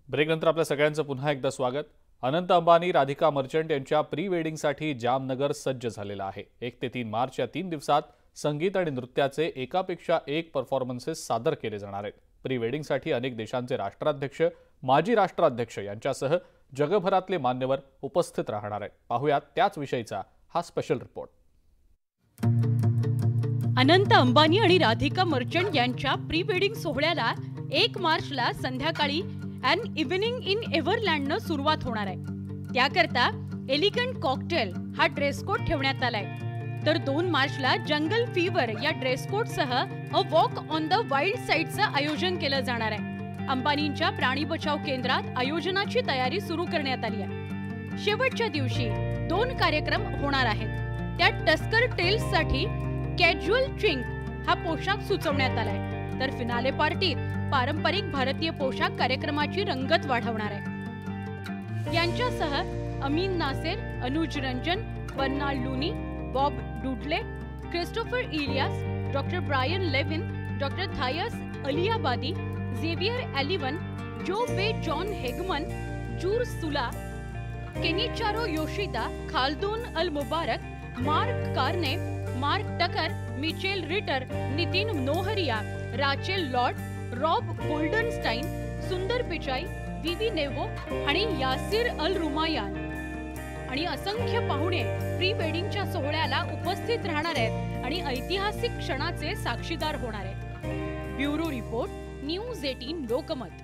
ब्रेकनंतर आपल्या सगळ्यांचं पुन्हा एकदा स्वागत। अनंत अंबानी, राधिका मर्चंट यांच्या प्री वेडिंगसाठी जामनगर सज्ज झालेला आहे। 1 ते 3 मार्च या 3 दिवसात संगीत आणि नृत्याचे एकापेक्षा एक परफॉर्मन्सेस सादर केले जाणार आहेत। प्री वेडिंगसाठी अनेक देशांचे राष्ट्राध्यक्ष, माजी राष्ट्राध्यक्ष यांच्यासह जगभरातले मान्यवर उपस्थित राहणार आहेत। पाहूयात त्याच विषयीचा हा स्पेशल रिपोर्ट। अनंत अंबानी आणि राधिका मर्चंट यांच्या प्री वेडिंग सोहळ्याला 1 मार्चला संध्याकाळी एन इव्हनिंग इन एव्हरलँडनं सुरुवात होणार आहे। त्याकरता एलिगंट कॉकटेल हा ड्रेस कोड ठेवण्यात आलाय। तर 2 मार्चला जंगल फीवर या ड्रेस कोडसह a walk on the wild साईडचं आयोजन केलं जाणार आहे। अंबानींच्या प्राणी बचाव केंद्रात आयोजनाची तयारी सुरू करण्यात आली आहे। शेवटच्या दिवशी 2 कार्यक्रम होणार आहेत। त्यात टस्कर टेल्ससाठी कॅज्युअल चिंक हा पोशाख सुचवण्यात आलाय, तर फिनाले पार्टीत पारंपरिक भारतीय पोशाख कार्यक्रमाची रंगत वाढवणार आहे। यांच्यासह Amin Nasser, Anuj Ranjan, Bernard Looney, Bob Dudley, Christopher Elias, doctor Brian Levin, doctor Thais Aliabadi, Xavier एलिवन, जो बे जॉन हेगमन, जूर सुला, Kenichiro Yoshida, Khaldoon Al Mubarak, Mark Carney, Mark Tucker, Michelle Ritter, Nitin Nohria, Rachel Lord, Rob Goldstein, Sundar Pichai, विवी नेवो आणि यासिर अल रुमायान आणि असंख्य पाहुणे pre वेडिंगच्या सोहळ्याला उपस्थित राहणार आहेत आणि ऐतिहासिक क्षणाचे साक्षीदार होणार आहेत। Bureau report, news 18 Lokmat.